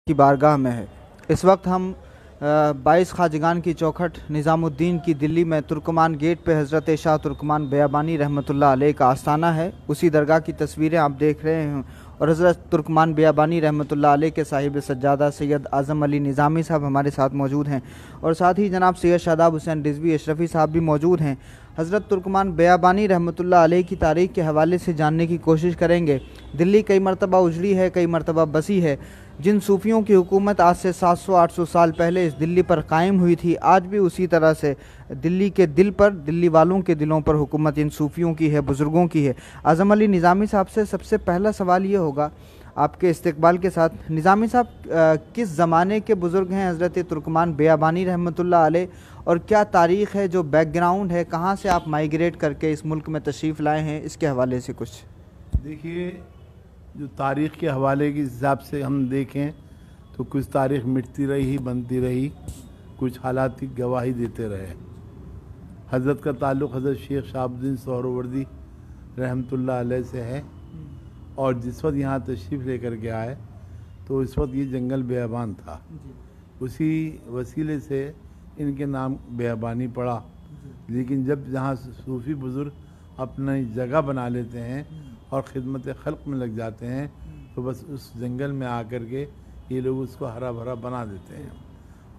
की बारगाह में है। इस वक्त हम 22 खाजगान की चौखट निज़ामुद्दीन की दिल्ली में तुर्कमान गेट पे हज़रत शाह तुर्कमान बियाबानी रहमतुल्लाह अलैह का आस्थाना है। उसी दरगाह की तस्वीरें आप देख रहे हैं और हज़रत तुर्कमान बियाबानी रहमतुल्लाह अलैह के साहिब सज्जादा सैयद आज़म अली निज़ामी साहब हमारे साथ मौजूद हैं और साथ ही जनाब सैयद शादाब हुसैन रिजवी अशरफ़ी साहब भी मौजूद हैं। हज़रत तुर्कमान बियाबानी रहमतुल्लाह अलैह की तारीख़ के हवाले से जानने की कोशिश करेंगे। दिल्ली कई मरतबा उजड़ी है, कई मरतबा बसी है। जिन सूफ़ियों की हुकूमत आज से 700-800 साल पहले इस दिल्ली पर कायम हुई थी, आज भी उसी तरह से दिल्ली के दिल पर, दिल्ली वालों के दिलों पर हुकूमत इन सूफ़ियों की है, बुज़ुर्गों की है। आज़म अली निज़ामी साहब से सबसे पहला सवाल ये होगा आपके इस्तकबाल के साथ, निज़ामी साहब किस ज़माने के बुज़ुर्ग हैं हज़रत तुर्कमान बियाबानी रहमतुल्लाह अलैह, और क्या तारीख़ है, जो बैकग्राउंड है, कहाँ से आप माइग्रेट करके इस मुल्क में तशरीफ़ लाए हैं, इसके हवाले से कुछ। देखिए, जो तारीख़ के हवाले के हिसाब से हम देखें तो कुछ तारीख़ मिटती रही, बनती रही, कुछ हालात की गवाही देते रहे। हज़रत का ताल्लुक़ हज़रत शेख शहाबुद्दीन सोहरावर्दी रहमतुल्लाह अलैह से है और जिस वक्त यहाँ तशरीफ़ लेकर के आए तो इस वक्त ये जंगल बियाबान था, उसी वसीले से इनके नाम बियाबानी पड़ा। लेकिन जब जहाँ सूफ़ी बुज़ुर्ग अपनी जगह बना लेते हैं और ख़िदमत खल्क़ में लग जाते हैं तो बस उस जंगल में आकर के ये लोग उसको हरा भरा बना देते हैं।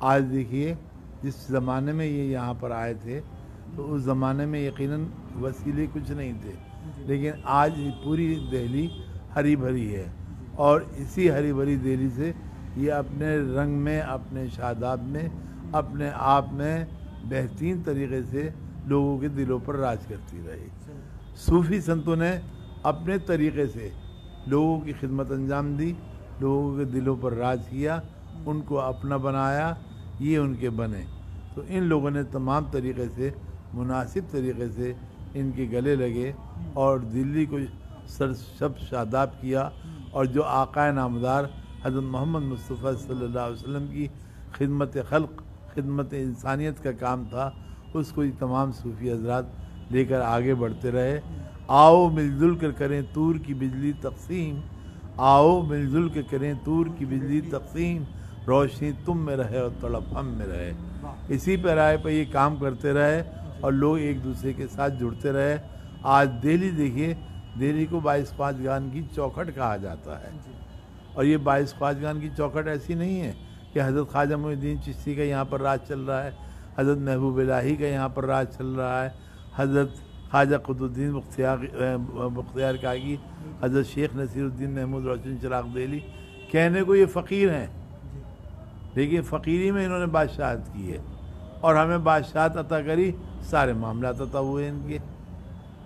आज देखिए, जिस ज़माने में ये यहाँ पर आए थे तो उस ज़माने में यकीनन वसीले कुछ नहीं थे, लेकिन आज पूरी दिल्ली हरी भरी है और इसी हरी भरी दिल्ली से ये अपने रंग में, अपने शादाब में, अपने आप में बेहतरीन तरीके से लोगों के दिलों पर राज करती रही। सूफ़ी संतों ने अपने तरीक़े से लोगों की खिदमत अंजाम दी, लोगों के दिलों पर राज किया, उनको अपना बनाया, ये उनके बने। तो इन लोगों ने तमाम तरीक़े से, मुनासिब तरीक़े से इनके गले लगे और दिल्ली को सरशब शादाब किया और जो आक़ाए नामदार हज़रत मोहम्मद मुस्तफ़ा सल्लल्लाहु अलैहि वसल्लम की खिदमत खल्क़, खिदमत इंसानियत का काम था, उसको ये तमाम सूफ़ी हज़रात लेकर आगे बढ़ते रहे। आओ मिलजुल कर करें तूर की बिजली तक़सीम, आओ मिलजुल कर करें तूर की बिजली तक़सीम, रोशनी तुम में रहे और तड़प हम में रहे। इसी पैराए पर ये काम करते रहे और लोग एक दूसरे के साथ जुड़ते रहे। आज दिल्ली देखिए, दिल्ली को 22 खाजगान की चौखट कहा जाता है और ये 22 खाजगान की चौखट ऐसी नहीं है कि हज़रत ख्वाजा मोइनुद्दीन चिश्ती का यहाँ पर राज चल रहा है, हज़रत महबूब इलाही का यहाँ पर राज चल रहा है, हज़रत ख्वाजा कुतुबुद्दीन बख्तियार काकी, हज़रत शेख नसीरुद्दीन महमूद रोशन चिराग दिल्ली। कहने को ये फ़कीर हैं, लेकिन फ़कीरी में इन्होंने बादशाहत की है और हमें बादशाहत अता करी, सारे मामला अता हुए इनके।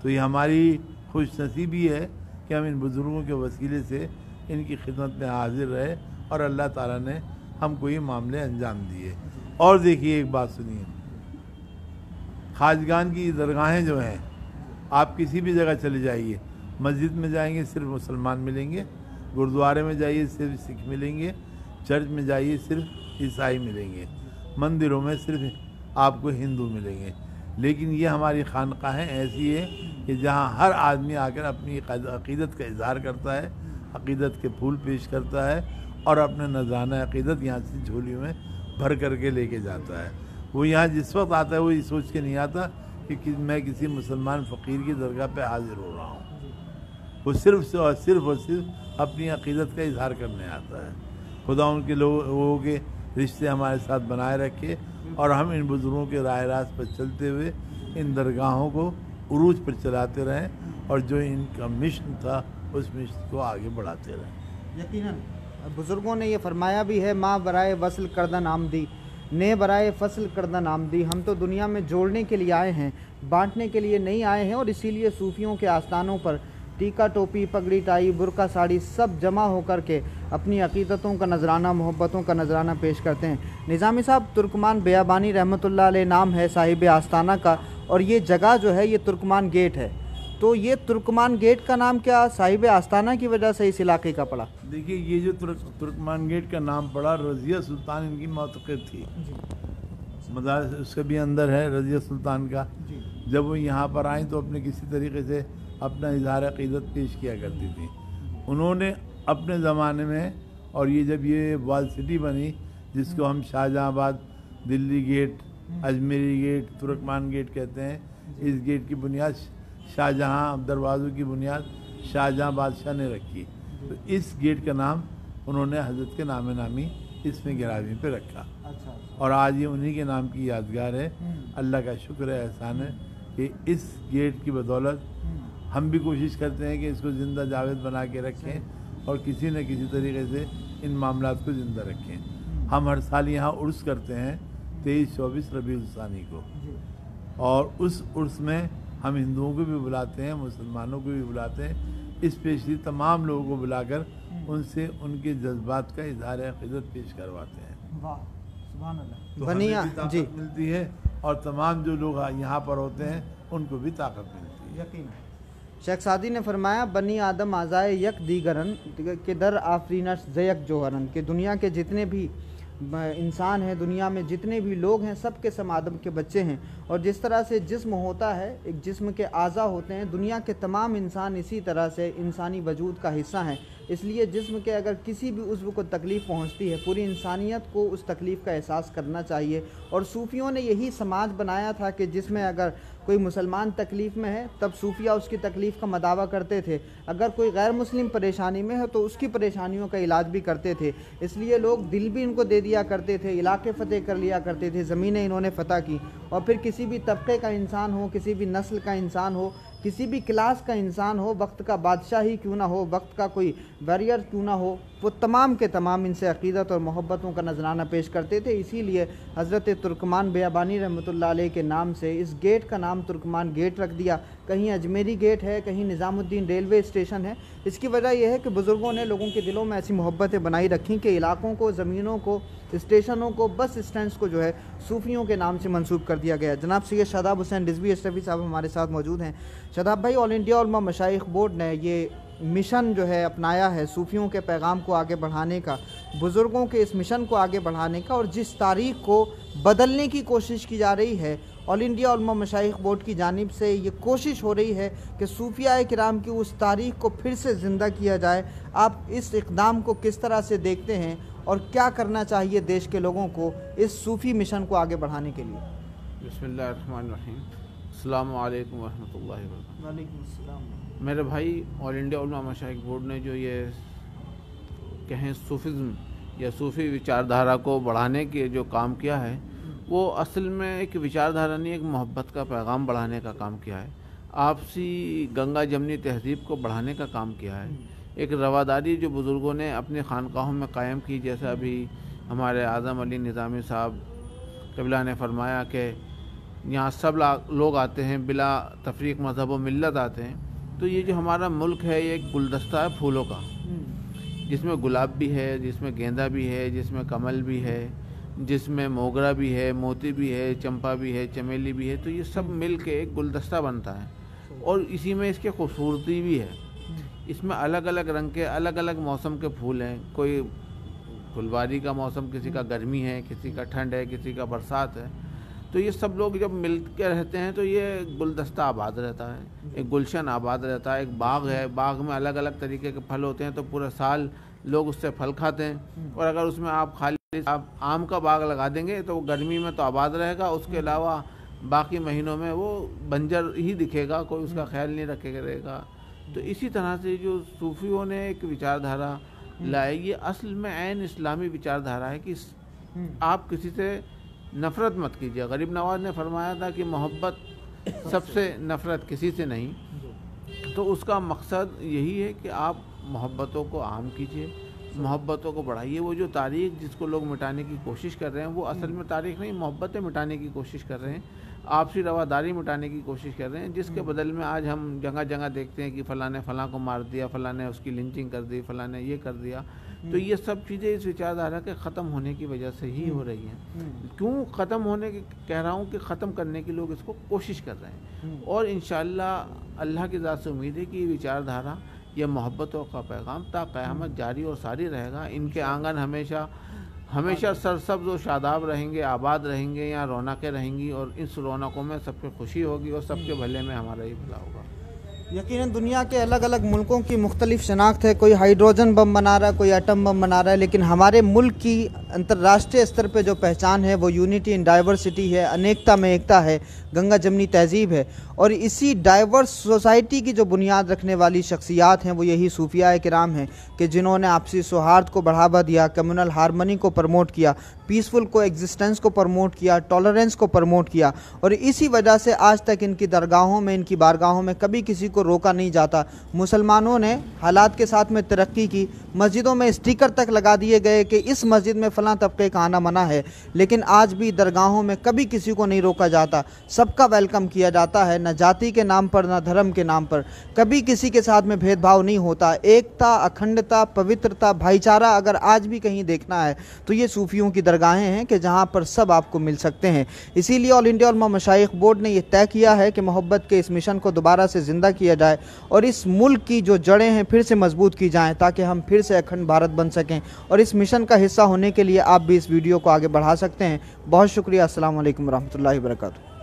तो ये हमारी खुश नसीबी है कि हम इन बुज़ुर्गों के वसीले से इनकी खिदमत में हाजिर रहे और अल्लाह ताला ने हमको ये मामले अंजाम दिए। और देखिए, एक बात सुनिए, खाजगान की दरगाहें जो हैं, आप किसी भी जगह चले जाइए, मस्जिद में जाएंगे सिर्फ मुसलमान मिलेंगे, गुरुद्वारे में जाइए सिर्फ सिख मिलेंगे, चर्च में जाइए सिर्फ ईसाई मिलेंगे, मंदिरों में सिर्फ आपको हिंदू मिलेंगे। लेकिन ये हमारी खानकाहें ऐसी है कि जहाँ हर आदमी आकर अपनी अक़ीदत का इज़हार करता है, अक़ीदत के फूल पेश करता है और अपने नज़राना अक़ीदत यहाँ से झोली में भर करके लेके जाता है। वो यहाँ जिस वक्त आता है वो ये सोच के नहीं आता कि मैं किसी मुसलमान फ़कीर की दरगाह पे हाजिर हो रहा हूँ। वो सिर्फ और सिर्फ अपनी अक़ीदत का इज़हार करने आता है। खुदा उनके लोगों के रिश्ते हमारे साथ बनाए रखे और हम इन बुज़ुर्गों के राह रास्त पर चलते हुए इन दरगाहों को उरूज पर चलाते रहें और जो इनका मिशन था उस मिशन को आगे बढ़ाते रहें। यकीनन बुज़ुर्गों ने ये फरमाया भी है, माँ बराए वसल करदा नाम दी, ने बराए फसल करदा नाम दी। हम तो दुनिया में जोड़ने के लिए आए हैं, बांटने के लिए नहीं आए हैं और इसीलिए सूफ़ियों के आस्थानों पर टीका टोपी, पगड़ी टाई, बुरका साड़ी सब जमा होकर के अपनी अक़ीदतों का नजराना, मोहब्बतों का नजराना पेश करते हैं। निज़ामी साहब, तुर्कमान बियाबानी रहमतुल्लाह अलैह नाम है साहिब आस्थाना का और ये जगह जो है ये तुर्कमान गेट है, तो ये तुर्कमान गेट का नाम क्या साहिब आस्थाना की वजह से इस इलाके का पड़ा? देखिए, ये जो तुर्कमान गेट का नाम पड़ा, रज़िया सुल्तान इनकी मौतक़द थी, मदार उसके भी अंदर है रज़िया सुल्तान का। जब वो यहाँ पर आई तो अपने किसी तरीके से अपना इज़हार अक़ीदत पेश किया करती थी। उन्होंने अपने ज़माने में और ये जब ये वॉल सिटी बनी, जिसको हम Shahjahanabad, Delhi gate, Ajmeri gate, Turkman gate कहते हैं, इस गेट की बुनियाद शाहजहां, दरवाज़ों की बुनियाद शाहजहां बादशाह ने रखी। तो इस गेट का नाम उन्होंने हजरत के नाम नामी इसमें गिरावी पे रखा। अच्छा। और आज ये उन्हीं के नाम की यादगार है। अल्लाह का शुक्र है, एहसान है कि इस गेट की बदौलत हम भी कोशिश करते हैं कि इसको ज़िंदा जावेद बना के रखें और किसी न किसी तरीके से इन मामलात को ज़िंदा रखें। हम हर साल यहाँ उर्स करते हैं 23-24 रबीउल सानी को, और उस उर्स में हम हिंदुओं को भी बुलाते हैं, मुसलमानों को भी बुलाते हैं, स्पेशली तमाम लोगों को बुलाकर उनसे उनके जज्बात का इजहार अक़ीदत पेश करवाते हैं। वाह, सुभान अल्लाह। तो बनिया हमें भी ताकत जी मिलती है और तमाम जो लोग यहाँ पर होते हैं उनको भी ताकत मिलती है। यकीन। शेख सादी ने फरमाया, बनी आदम आज़ाए यक दीगरन के दर आफरीनश जयक जोहरन, के दुनिया के जितने भी इंसान हैं, दुनिया में जितने भी लोग हैं, सब के सब आदम के बच्चे हैं। और जिस तरह से जिस्म होता है, एक जिस्म के आज़ा होते हैं, दुनिया के तमाम इंसान इसी तरह से इंसानी वजूद का हिस्सा हैं। इसलिए जिस्म के अगर किसी भी उज़्व को तकलीफ़ पहुंचती है, पूरी इंसानियत को उस तकलीफ़ का एहसास करना चाहिए। और सूफ़ियों ने यही समाज बनाया था कि जिसमें अगर कोई मुसलमान तकलीफ़ में है तब सूफिया उसकी तकलीफ़ का मदावा करते थे, अगर कोई गैर मुस्लिम परेशानी में है तो उसकी परेशानियों का इलाज भी करते थे। इसलिए लोग दिल भी इनको दे दिया करते थे, इलाके फ़तेह कर लिया करते थे, ज़मीनें इन्होंने फ़तह की। और फिर किसी भी तबके का इंसान हो, किसी भी नस्ल का इंसान हो, किसी भी क्लास का इंसान हो, वक्त का बादशाह ही क्यों ना हो, वक्त का कोई वॉरियर क्यों ना हो, वो तमाम के तमाम इनसे अक़ीदत और मोहब्बतों का नजराना पेश करते थे। इसीलिए हज़रत तुर्कमान बेयाबानी रहमतुल्लाह अलैह के नाम से इस गेट का नाम तुर्कमान गेट रख दिया। कहीं अजमेरी गेट है, कहीं निज़ामुद्दीन रेलवे स्टेशन है। इसकी वजह यह है कि बुज़ुर्गों ने लोगों के दिलों में ऐसी मोहब्बतें बनाई रखी कि इलाकों को, ज़मीनों को, स्टेशनों को, बस स्टैंड्स को जो है सूफ़ियों के नाम से मंसूब कर दिया गया। जनाब सैयद शादाब हुसैन रिजवी अशरफी साहब हमारे साथ मौजूद हैं। शादाब भाई, ऑल इंडिया उलमा मशाइख बोर्ड ने ये मिशन जो है अपनाया है सूफ़ियों के पैगाम को आगे बढ़ाने का, बुज़ुर्गों के इस मिशन को आगे बढ़ाने का, और जिस तारीख़ को बदलने की कोशिश की जा रही है, ऑल इंडिया उलमा मशाइख बोर्ड की जानिब से ये कोशिश हो रही है कि सूफिया किराम की उस तारीख़ को फिर से ज़िंदा किया जाए। आप इस इक़दाम को किस तरह से देखते हैं और क्या करना चाहिए देश के लोगों को इस सूफ़ी मिशन को आगे बढ़ाने के लिए? बिस्मिल्लाहिर्रहमानिर्रहीम। अस्सलामु अलैकुम वरहमतुल्लाहि वबरकातुहू। वालेकुम अस्सलाम। मेरे भाई, ऑल इंडिया उलमा मशाइख बोर्ड ने जो ये कहें सूफिज़्म या सूफ़ी विचारधारा को बढ़ाने के जो काम किया है, वो असल में एक विचारधारा नहीं, एक मोहब्बत का पैगाम बढ़ाने का काम किया है। आपसी गंगा जमनी तहज़ीब को बढ़ाने का काम किया है। एक रवादारी जो बुज़ुर्गों ने अपने खानकाहों में कायम की, जैसा अभी हमारे आज़म अली निज़ामी साहब क़िबला ने फरमाया कि यहाँ सब लोग आते हैं, बिला तफरीक मज़हब व मिल्लत आते हैं। तो ये जो हमारा मुल्क है, ये एक गुलदस्ता है फूलों का, जिसमें गुलाब भी है, जिसमें गेंदा भी है, जिसमें कमल भी है, जिसमें मोगरा भी है, मोती भी है, चंपा भी है, चमेली भी है। तो ये सब मिल के एक गुलदस्ता बनता है, और इसी में इसकी खूबसूरती भी है। इसमें अलग अलग रंग के, अलग अलग मौसम के फूल हैं। कोई फुलवारी का मौसम, किसी का गर्मी है, किसी का ठंड है, किसी का बरसात है। तो ये सब लोग जब मिल के रहते हैं तो ये गुलदस्ता आबाद रहता है, एक गुलशन आबाद रहता है। एक बाग है, बाग में अलग अलग तरीके के फल होते हैं, तो पूरा साल लोग उससे फल खाते हैं। और अगर उसमें आप आम का बाग लगा देंगे तो वो गर्मी में तो आबाद रहेगा, उसके अलावा बाकी महीनों में वो बंजर ही दिखेगा, कोई उसका ख्याल नहीं रखेगा। तो इसी तरह से जो सूफियों ने एक विचारधारा लाई, ये असल में ऐन इस्लामी विचारधारा है कि आप किसी से नफ़रत मत कीजिए। गरीब नवाज ने फरमाया था कि मोहब्बत सबसे, नफ़रत किसी से नहीं। तो उसका मकसद यही है कि आप मोहब्बतों को आम कीजिए, मोहब्बतों को बढ़ाइए। वो जो तारीख़ जिसको लोग मिटाने की कोशिश कर रहे हैं, वो असल में तारीख़ नहीं, मोहब्बतें मिटाने की कोशिश कर रहे हैं, आपसी रवादारी मिटाने की कोशिश कर रहे हैं। जिसके बदल में आज हम जगह जगह देखते हैं कि फ़लाँ ने फ़लाँ को मार दिया, फ़लाँ ने उसकी लिंचिंग कर दी, फ़लाँ ने ये कर दिया। तो ये सब चीज़ें इस विचारधारा के ख़त्म होने की वजह से ही हो रही हैं। क्यों ख़त्म होने की कह रहा हूँ कि ख़त्म करने की लोग इसको कोशिश कर रहे हैं, और इंशाअल्लाह अल्लाह की ज़ात से उम्मीद है कि ये विचारधारा, यह मोहब्बतों का पैगाम ता क़यामत जारी और सारी रहेगा। इनके आंगन हमेशा हमेशा सरसब्ज़ और शादाब रहेंगे, आबाद रहेंगे, यहाँ रौनकें रहेंगी, और इस रौनकों में सबकी खुशी होगी और सबके भले में हमारा ही भला होगा। यकीनन दुनिया के अलग अलग मुल्कों की मुख्तलिफ शनाख्त है, कोई हाइड्रोजन बम बना रहा है, कोई एटम बम बना रहा है, लेकिन हमारे मुल्क की अंतर्राष्ट्रीय स्तर पे जो पहचान है वो यूनिटी इन डाइवर्सिटी है, अनेकता में एकता है, गंगा जमनी तहजीब है। और इसी डाइवर्स सोसाइटी की जो बुनियाद रखने वाली शख्सियात हैं वो यही सूफिया किराम हैं कि जिन्होंने आपसी सौहार्द को बढ़ावा दिया, कम्युनल हारमोनी को प्रमोट किया, पीसफुल को एग्जिस्टेंस को प्रमोट किया, टॉलरेंस को प्रमोट किया। और इसी वजह से आज तक इनकी दरगाहों में, इनकी बारगाहों में कभी किसी को रोका नहीं जाता। मुसलमानों ने हालात के साथ में तरक्की की, मस्जिदों में स्टिकर तक लगा दिए गए कि इस मस्जिद में फ़लाँ तबके का आना मना है, लेकिन आज भी दरगाहों में कभी किसी को नहीं रोका जाता, सबका वेलकम किया जाता है, न जाति के नाम पर न धर्म के नाम पर, कभी किसी के साथ में भेदभाव नहीं होता। एकता, अखंडता, पवित्रता, भाईचारा अगर आज भी कहीं देखना है तो ये सूफियों की दरगाहें हैं कि जहाँ पर सब आपको मिल सकते हैं। इसीलिए ऑल इंडिया उलमा मशाइख बोर्ड ने यह तय किया है कि मोहब्बत के इस मिशन को दोबारा से ज़िंदा किया जाए और इस मुल्क की जो जड़ें हैं फिर से मजबूत की जाएँ, ताकि हम फिर से अखंड भारत बन सकें। और इस मिशन का हिस्सा होने के लिए आप भी इस वीडियो को आगे बढ़ा सकते हैं। बहुत शुक्रिया। अस्सलाम वालेकुम रहमतुल्लाहि व बरकातुहू।